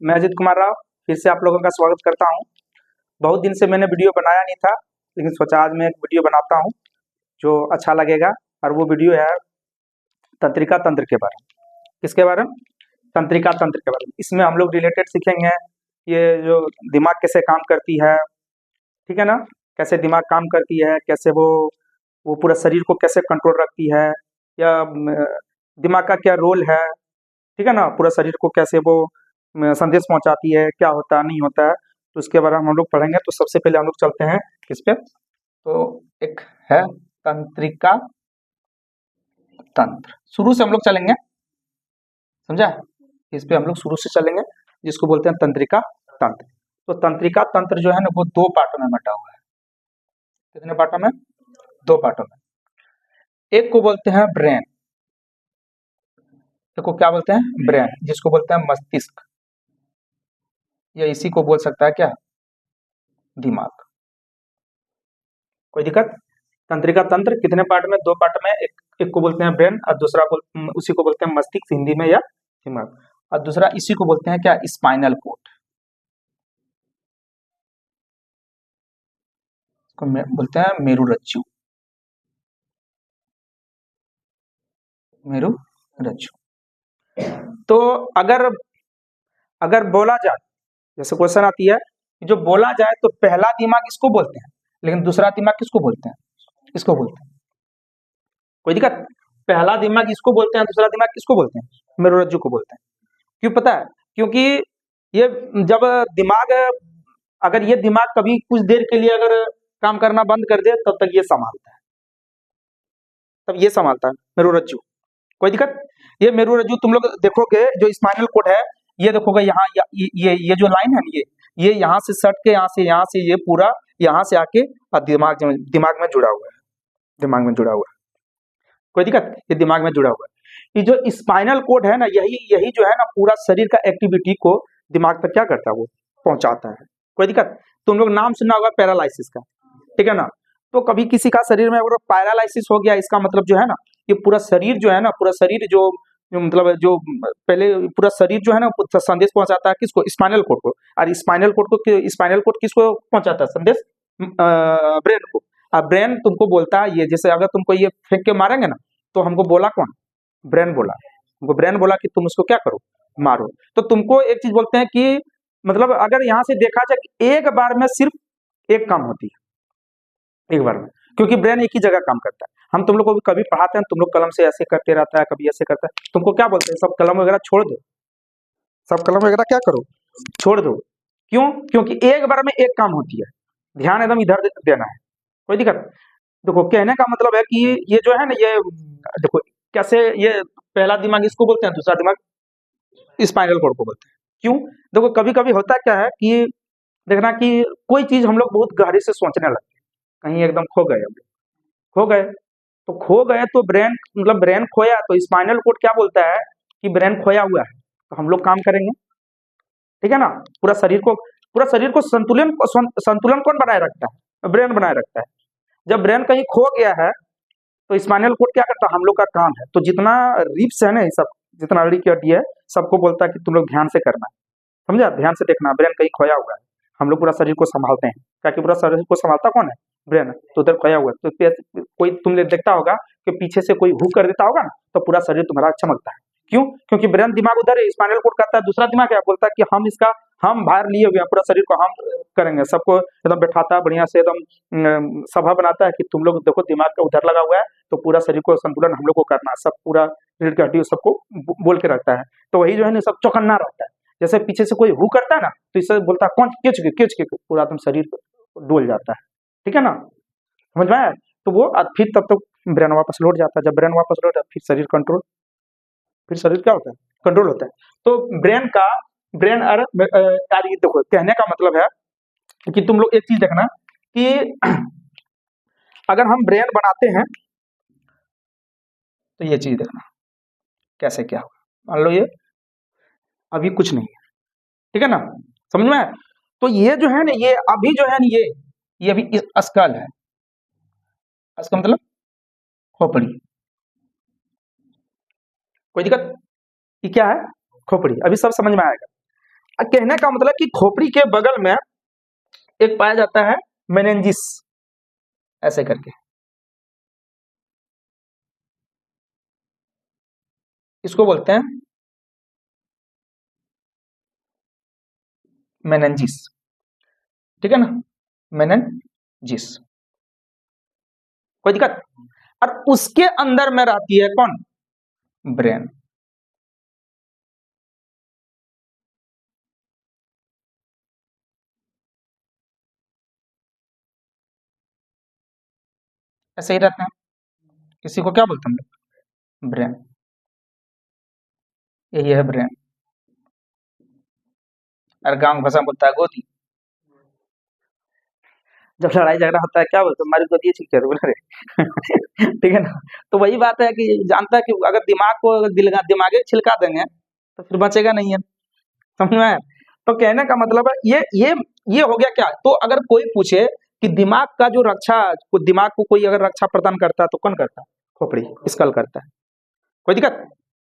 मैं अजित कुमार राव फिर से आप लोगों का स्वागत करता हूं। बहुत दिन से मैंने वीडियो बनाया नहीं था, लेकिन सोचा आज मैं एक वीडियो बनाता हूं जो अच्छा लगेगा। और वो वीडियो है तंत्रिका तंत्र के बारे में। किसके बारे में? तंत्रिका तंत्र के बारे में। इसमें हम लोग रिलेटेड सीखेंगे ये जो दिमाग कैसे काम करती है, ठीक है ना, कैसे दिमाग काम करती है, कैसे वो पूरा शरीर को कैसे कंट्रोल रखती है, या दिमाग का क्या रोल है, ठीक है ना, पूरा शरीर को कैसे वो संदेश पहुंचाती है, क्या होता है नहीं होता है, तो उसके बारे में हम लोग पढ़ेंगे। तो सबसे पहले हम लोग चलते हैं किस पे, तो एक है तंत्रिका तंत्र। शुरू से हम लोग चलेंगे, समझा? इस पे हम लोग शुरू से चलेंगे, जिसको बोलते हैं तंत्रिका तंत्र। तो तंत्रिका तंत्र जो है ना वो दो पार्टों में बटा हुआ है। कितने पार्टों में? दो पार्टों में। एक को बोलते हैं ब्रेन, एक को क्या बोलते हैं? ब्रेन, जिसको बोलते हैं मस्तिष्क, या इसी को बोल सकता है क्या? दिमाग। कोई दिक्कत? तंत्रिका तंत्र कितने पार्ट में? दो पार्ट में। एक को बोलते हैं ब्रेन और दूसरा उसी को बोलते हैं मस्तिष्क हिंदी में, या दिमाग। और दूसरा इसी को बोलते हैं क्या? स्पाइनल कोर्ड, इसको बोलते हैं मेरुरज्जु। मेरुरज्जु। तो अगर बोला जाए, जैसे क्वेश्चन आती है, जो बोला जाए तो पहला दिमाग इसको बोलते हैं, लेकिन दूसरा दिमाग किसको बोलते हैं? इसको बोलते हैं। कोई दिक्कत? पहला दिमाग इसको बोलते हैं, दूसरा दिमाग किसको बोलते हैं? मेरुरज्जु को बोलते हैं। क्यों पता है? क्योंकि ये जब दिमाग, अगर ये दिमाग कभी कुछ देर के लिए अगर काम करना बंद कर दे, तब तक ये संभालता है, तब ये संभालता है मेरुरज्जु। कोई दिक्कत? ये मेरुरज्जु तुम लोग देखोगे, जो स्पाइनल कोड है, ये देखोगे यहाँ, ये जो लाइन है ना, ये यहाँ से सट के यहाँ से ये पूरा यहाँ से आके दिमाग में जुड़ा हुआ है, दिमाग में जुड़ा हुआ है। कोई दिक्कत? ये दिमाग में जुड़ा हुआ है। ये जो स्पाइनल कोड है ना, यही जो है ना पूरा शरीर का एक्टिविटी को दिमाग तक क्या करता है? वो पहुंचाता है। कोई दिक्कत? तुम लोग नाम सुना होगा पैरालाइसिस का, ठीक है ना? तो कभी किसी का शरीर में अगर पैरालाइसिस हो गया, इसका मतलब जो है ना, ये पूरा शरीर जो है ना, पूरा शरीर जो मतलब जो पहले पूरा शरीर जो है ना संदेश पहुंचाता है किसको? स्पाइनल कोड को। और स्पाइनल कोड किसको पहुंचाता है संदेश? ब्रेन को। अब ब्रेन तुमको बोलता है, ये जैसे अगर तुमको ये फेंक के मारेंगे ना, तो हमको बोला कौन? ब्रेन बोला। हमको ब्रेन बोला कि तुम उसको क्या करो? मारो। तो तुमको एक चीज बोलते हैं कि मतलब अगर यहाँ से देखा जाए कि एक बार में सिर्फ एक काम होती है, एक बार में, क्योंकि ब्रेन एक ही जगह काम करता है। हम तुम लोग को कभी पढ़ाते हैं, तुम लोग कलम से ऐसे करते रहता है, कभी ऐसे करता है, तुमको क्या बोलते हैं? सब कलम वगैरह छोड़ दो, सब कलम वगैरह क्या करो? छोड़ दो। क्यों? क्योंकि एक बार में एक काम होती है, ध्यान एकदम इधर देना है। कोई दिक्कत? देखो, कहने का मतलब है कि ये जो है ना, ये देखो कैसे, ये पहला दिमाग इसको बोलते हैं, दूसरा दिमाग स्पाइनल कोड को बोलते हैं। क्यों? देखो कभी कभी होता क्या है कि देखना कि कोई चीज हम लोग बहुत गहरे से सोचने लगते हैं, कहीं एकदम खो गए, हम लोग खो गए तो ब्रेन, मतलब ब्रेन खोया तो स्पाइनल कोड क्या बोलता है कि ब्रेन खोया हुआ है, तो हम लोग काम करेंगे, ठीक है ना? पूरा शरीर को संतुलन कौन बनाए रखता है? ब्रेन बनाए रखता है। जब ब्रेन कहीं खो गया है तो स्पाइनल कोड क्या करता है? हम लोग का काम है, तो जितना रिप्स है ना, ये सब जितना रीढ़ की हड्डी है, सबको बोलता है कि तुम लोग ध्यान से करना, समझा? ध्यान से देखना, ब्रेन कहीं खोया हुआ है। हम लोग पूरा शरीर को संभालते हैं, क्या कि पूरा शरीर को संभालता कौन है? ब्रेन। तो उधर खोया हुआ है, तो कोई तुम लोग देखता होगा कि पीछे से कोई हुक कर देता होगा ना, तो पूरा शरीर तुम्हारा चमकता है। क्यों? क्योंकि ब्रेन दिमाग उधर है, स्पाइनल कोड करता है, दूसरा दिमाग क्या बोलता है कि हम बाहर लिए हुए हैं, पूरा शरीर को हम करेंगे, सबको एकदम बैठाता है बढ़िया से, एकदम सभा बनाता है कि तुम लोग देखो दिमाग का उधर लगा हुआ है, तो पूरा शरीर को संतुलन हम लोग को करना है, सब पूरा रीढ़ की हड्डी सबको बोल के रखता है। तो वही जो है ना सब चौकन्ना रहता है। जैसे पीछे से कोई हु करता है ना, तो इससे बोलता है कौन? किच के पूरा एकदम शरीर डोल जाता है, ठीक है ना? समझ में आया? तो वो फिर तब तक ब्रेन वापस लौट जाता है। जब ब्रेन वापस लौट जाता है, फिर शरीर क्या होता है? कंट्रोल होता है। तो ब्रेन और ये देखो, कहने का मतलब है कि तुम लोग एक चीज देखना कि अगर हम ब्रेन बनाते हैं तो ये चीज देखना कैसे क्या होगा। मान लो ये अभी कुछ नहीं है, ठीक है ना? समझ में आया? तो ये जो है ना, ये अभी जो है ना, ये अभी अस्कल है। अस्कल मतलब खोपड़ी। कोई दिक्कत? ये क्या है? खोपड़ी। अभी सब समझ में आएगा। कहने का मतलब कि खोपड़ी के बगल में एक पाया जाता है मेनेंजिस, ऐसे करके, इसको बोलते हैं मेनेंजिस, ठीक है ना, मेनेंजिस, कोई दिक्कत। और उसके अंदर में रहती है कौन, ब्रेन। ऐसे ही रहते हैं, इसी को क्या बोलते हैं हम लोग, ब्रेन, यही है ब्रेन। और गांव भाषा में बोलता है गोदी। जब लड़ाई झगड़ा होता है क्या बोलते हैं, हमारी गोदी छिल के बोले रे ठीक है ना। तो वही बात है कि जानता है कि अगर दिमाग को दिमागे छिलका देंगे तो फिर बचेगा नहीं है, समझ में आया? तो कहने का मतलब है ये हो गया क्या। तो अगर कोई पूछे कि दिमाग का जो रक्षा, दिमाग को कोई अगर रक्षा प्रदान करता है तो कौन करता है, खोपड़ी, स्कल करता है, कोई दिक्कत।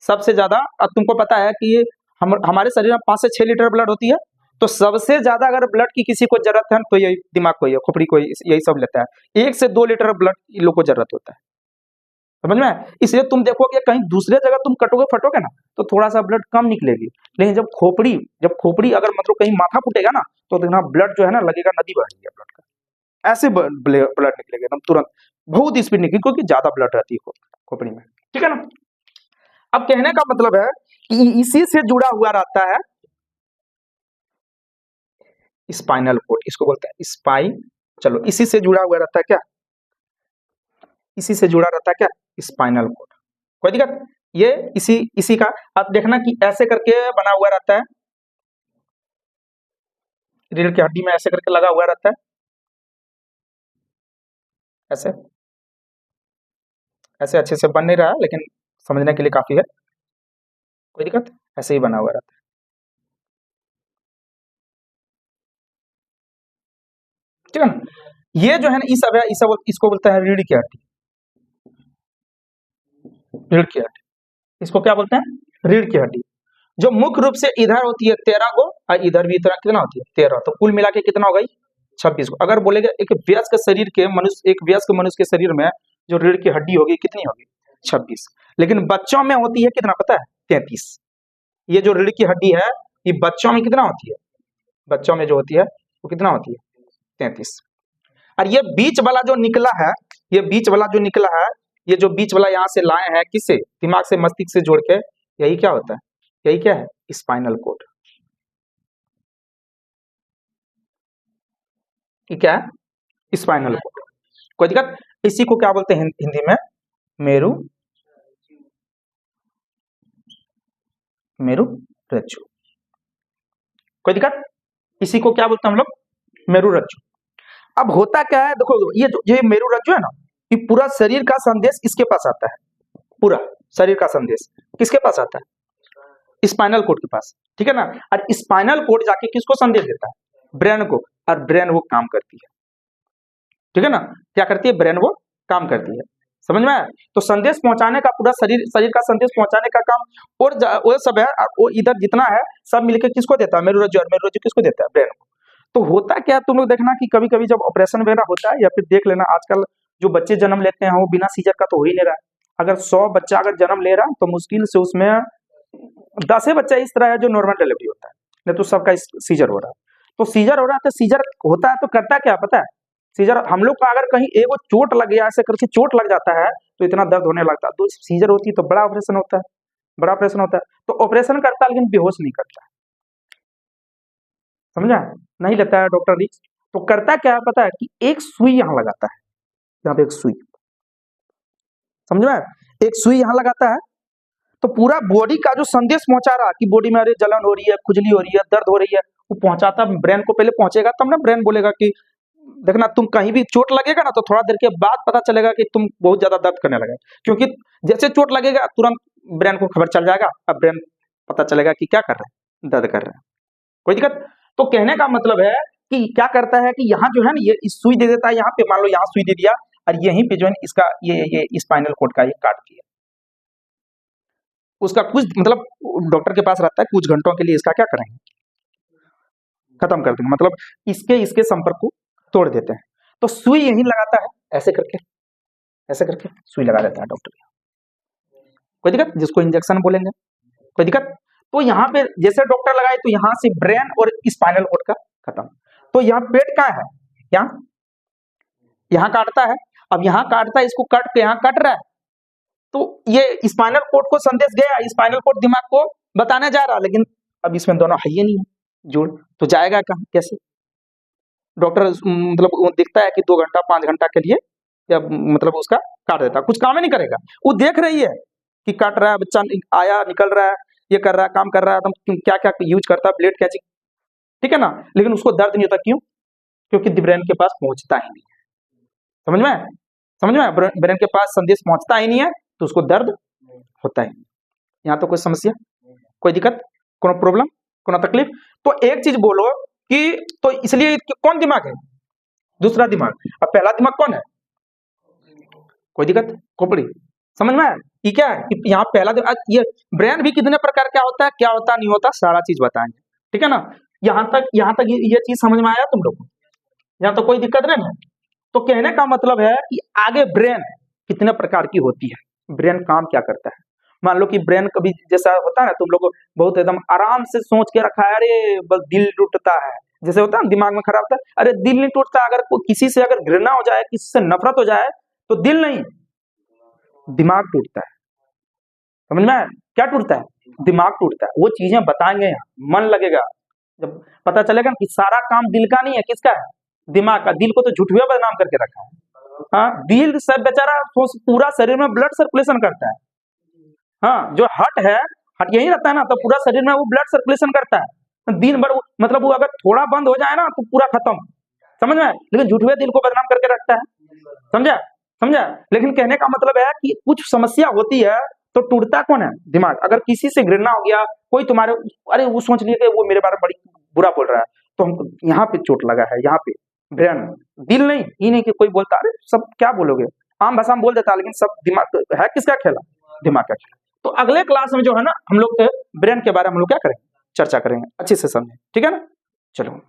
सबसे ज्यादा, अब तुमको पता है कि हमारे शरीर में 5 से 6 लीटर ब्लड होती है, तो सबसे ज्यादा अगर ब्लड की किसी को जरूरत है तो यही दिमाग को, ये खोपड़ी को, यही सब लेता है। 1 से 2 लीटर ब्लड इन लोग को जरूरत होता है, समझ में आया? इसलिए तुम देखोगे कहीं दूसरे जगह तुम कटोगे फटोगे ना तो थोड़ा सा ब्लड कम निकलेगी, लेकिन जब खोपड़ी अगर मतलब कहीं माथा फूटेगा ना तो देखना ब्लड जो है ना लगेगा नदी बह रही है ब्लड का, ऐसे ब्लड निकलेगा एकदम तुरंत, बहुत स्पीड निकलेगी क्योंकि ज्यादा ब्लड रहती है खोपड़ी में, ठीक है ना। अब कहने का मतलब है कि इसी से जुड़ा हुआ रहता है स्पाइनल कोड, इसको बोलते हैं स्पाइन। चलो, इसी से जुड़ा हुआ रहता है क्या, इसी से जुड़ा रहता है क्या, स्पाइनल कोड, कोई दिक्कत। ये इसी का आप देखना कि ऐसे करके बना हुआ रहता है, रीढ़ की हड्डी में ऐसे करके लगा हुआ रहता है, ऐसे ऐसे अच्छे से बन नहीं रहा है लेकिन समझने के लिए काफी है, कोई दिक्कत, ऐसे ही बना हुआ रहता है, ठीक है ना। ये जो है ना, इस सब है, इसको बोलते हैं रीढ़ की हड्डी, रीढ़ की हड्डी, इसको क्या बोलते हैं, रीढ़ की हड्डी। जो मुख्य रूप से इधर होती है 13 को और इधर भी इतना कितना होती है 13, तो कुल मिला के कितना हो गई 26 को। अगर बोलेगा एक वयस्क शरीर के मनुष्य, एक वयस्क मनुष्य के शरीर में जो रीढ़ की हड्डी होगी कितनी होगी 26, लेकिन बच्चों में होती है कितना पता है 33। ये जो रीढ़ की हड्डी है ये बच्चों में कितना होती है, बच्चों में जो होती है वो कितना होती है 33। और ये बीच वाला जो निकला है, ये बीच वाला जो निकला है, ये जो बीच वाला यहाँ से लाए हैं किससे, दिमाग से मस्तिष्क से जोड़ के, यही क्या होता है, यही क्या है, स्पाइनल कोड। ये क्या है, स्पाइनल कोड, कोई दिक्कत। इसी को क्या बोलते हैं हिंदी में, मेरु, मेरु रज्जु, कोई दिक्कत। इसी को क्या बोलते हैं हम लोग, मेरु रज्जु। अब होता क्या है देखो, ये मेरु रज्जु है ना, ये पूरा शरीर का संदेश इसके पास आता है, पूरा शरीर का संदेश किसके पास आता है, स्पाइनल कोड के पास, ठीक है ना। और स्पाइनल कोड जाके किसको संदेश देता है, ब्रेन को, और ब्रेन वो काम करती है, ठीक है ना। क्या करती है, ब्रेन वो काम करती है, समझ में आया। तो संदेश पहुंचाने का पूरा शरीर का संदेश पहुंचाने का काम और वो सब है, और वो इधर जितना है सब मिलकर किसको देता है, मेरुरज्जु, और मेरुरज्जु किसको देता है, ब्रेन को। तो होता क्या, तुम लोग देखना कि कभी कभी जब ऑपरेशन वगैरह होता है, या फिर देख लेना आजकल जो बच्चे जन्म लेते हैं वो बिना सीजर का तो हो ही नहीं रहा है। अगर 100 बच्चा अगर जन्म ले रहा है तो मुश्किल से उसमें 10 ही बच्चा इस तरह है जो नॉर्मल डिलीवरी होता है, नहीं तो सबका सीजर हो रहा है। तो सीजर हो रहा है, तो सीजर होता है तो करता क्या पता है, सीजर हम लोग का अगर कहीं एगो चोट लग गया, ऐसे करके चोट लग जाता है तो इतना दर्द होने लगता है, तो सीजर होती है तो बड़ा ऑपरेशन होता है, बड़ा ऑपरेशन होता है। तो ऑपरेशन करता है लेकिन बेहोश नहीं करता है, समझा, नहीं लेता है डॉक्टर रिक्स। तो करता क्या है पता है, कि एक सुई यहाँ लगाता है, यहाँ पे एक सुई, समझ में, एक सुई यहाँ लगाता है, तो पूरा बॉडी का जो संदेश पहुंचा रहा कि बॉडी में अरे जलन हो रही है, खुजली हो रही है, दर्द हो रही है, वो पहुंचाता ब्रेन को, पहले पहुंचेगा तब ना ब्रेन बोलेगा कि देखना तुम कहीं भी चोट लगेगा ना तो थोड़ा देर के बाद पता चलेगा कि तुम बहुत ज्यादा दर्द करने लगे, क्योंकि जैसे चोट लगेगा तुरंत ब्रेन को खबर चल जाएगा, अब ब्रेन पता चलेगा कि क्या कर रहे हैं, दर्द कर रहे हैं, कोई दिक्कत। तो कहने का मतलब है कि क्या करता है कि यहाँ जो है ना ये सुई दे देता है, यहाँ पे मान लो यहाँ सुई दे दिया, और यहीं पे जो है इसका ये स्पाइनल कोड का ये काट दिया, उसका कुछ मतलब डॉक्टर के पास रहता है, कुछ घंटों के लिए इसका क्या करेंगे, खत्म कर देंगे, मतलब इसके संपर्क को तोड़ देते हैं। तो सुई यही लगाता है, ऐसे करके सुई लगा देता है डॉक्टर। कोई दिक्कत? जिसको इंजेक्शन बोलेंगे, कोई दिक्कत? तो यहाँ पे जैसे डॉक्टर लगाए तो यहाँ से ब्रेन और स्पाइनल कोड का खत्म। तो यहाँ पेट का है, यहाँ काटता है, अब यहाँ काटता है, इसको काट के यहाँ कट रहा है, तो ये स्पाइनल कोड को संदेश गया, स्पाइनल कोड दिमाग को बताने जा रहा, लेकिन अब इसमें दोनों है ही नहीं है जोड़, तो जाएगा कहाँ, कैसे? डॉक्टर मतलब वो दिखता है कि 2 घंटा 5 घंटा के लिए या मतलब उसका काट देता है, कुछ काम ही नहीं करेगा। वो देख रही है कि काट रहा है, बच्चा आया निकल रहा है, ये कर रहा है, काम कर रहा है, तो क्या क्या यूज करता है, ब्लेड कैचिंग, ठीक है ना, लेकिन उसको दर्द नहीं होता। क्यों? क्योंकि ब्रेन के पास पहुंचता ही नहीं है। समझ में ब्रेन के पास संदेश पहुंचता ही नहीं है, तो उसको दर्द होता ही नहीं। यहाँ तो कोई समस्या, कोई दिक्कत, कोनो प्रॉब्लम, कोनो तकलीफ? तो एक चीज बोलो कि तो इसलिए कौन दिमाग है? दूसरा दिमाग। अब पहला दिमाग कौन है? कोई दिक्कत? खोपड़ी। समझ में? ये क्या है कि यहाँ पहला दिमाग, ये ब्रेन भी कितने प्रकार क्या होता है नहीं होता, सारा चीज बताएंगे, ठीक है ना। यहाँ तक ये चीज समझ में आया तुम लोग को? यहाँ तो कोई दिक्कत नहीं है। तो कहने का मतलब है कि आगे ब्रेन कितने प्रकार की होती है, ब्रेन काम क्या करता है। मान लो कि ब्रेन कभी जैसा होता है ना, तुम लोग बहुत एकदम आराम से सोच के रखा है, अरे बस दिल टूटता है, जैसे होता है ना दिमाग में खराब होता है, अरे दिल नहीं टूटता। अगर किसी से अगर घृणा हो जाए, किसी से नफरत हो जाए, तो दिल नहीं दिमाग टूटता है। समझ में? क्या टूटता है? दिमाग टूटता है। वो चीजें बताएंगे यहाँ, मन लगेगा, जब पता चलेगा कि सारा काम दिल का नहीं है, किसका है? दिमाग का। दिल को तो झूठे बदनाम करके रखा है। हाँ, दिल सब बेचारा पूरा शरीर में ब्लड सर्कुलेशन करता है। हाँ, जो हार्ट है, हार्ट यही रहता है ना, तो पूरा शरीर में वो ब्लड सर्कुलेशन करता है। दिन भर मतलब वो अगर थोड़ा बंद हो जाए ना, तो पूरा खत्म। समझ में? लेकिन झूठे दिल को बदनाम करके रखता है। समझा? लेकिन कहने का मतलब है कि कुछ समस्या होती है तो टूटता कौन है? दिमाग। अगर किसी से घृणा हो गया, कोई तुम्हारे, अरे वो सोच लिए कि वो मेरे बारे में बड़ी बुरा बोल रहा है, तो हमको यहाँ पे चोट लगा है, यहाँ पे ब्रेन, दिल नहीं। ये नहीं कि कोई बोलता अरे सब क्या बोलोगे, आम भाषा में बोल देता, लेकिन सब दिमाग है, किसका खेला? दिमाग का खेला। तो अगले क्लास में जो है ना, हम लोग ब्रेन के बारे में हम लोग क्या करेंगे? चर्चा करेंगे, अच्छे से समझें, ठीक है ना। चलो।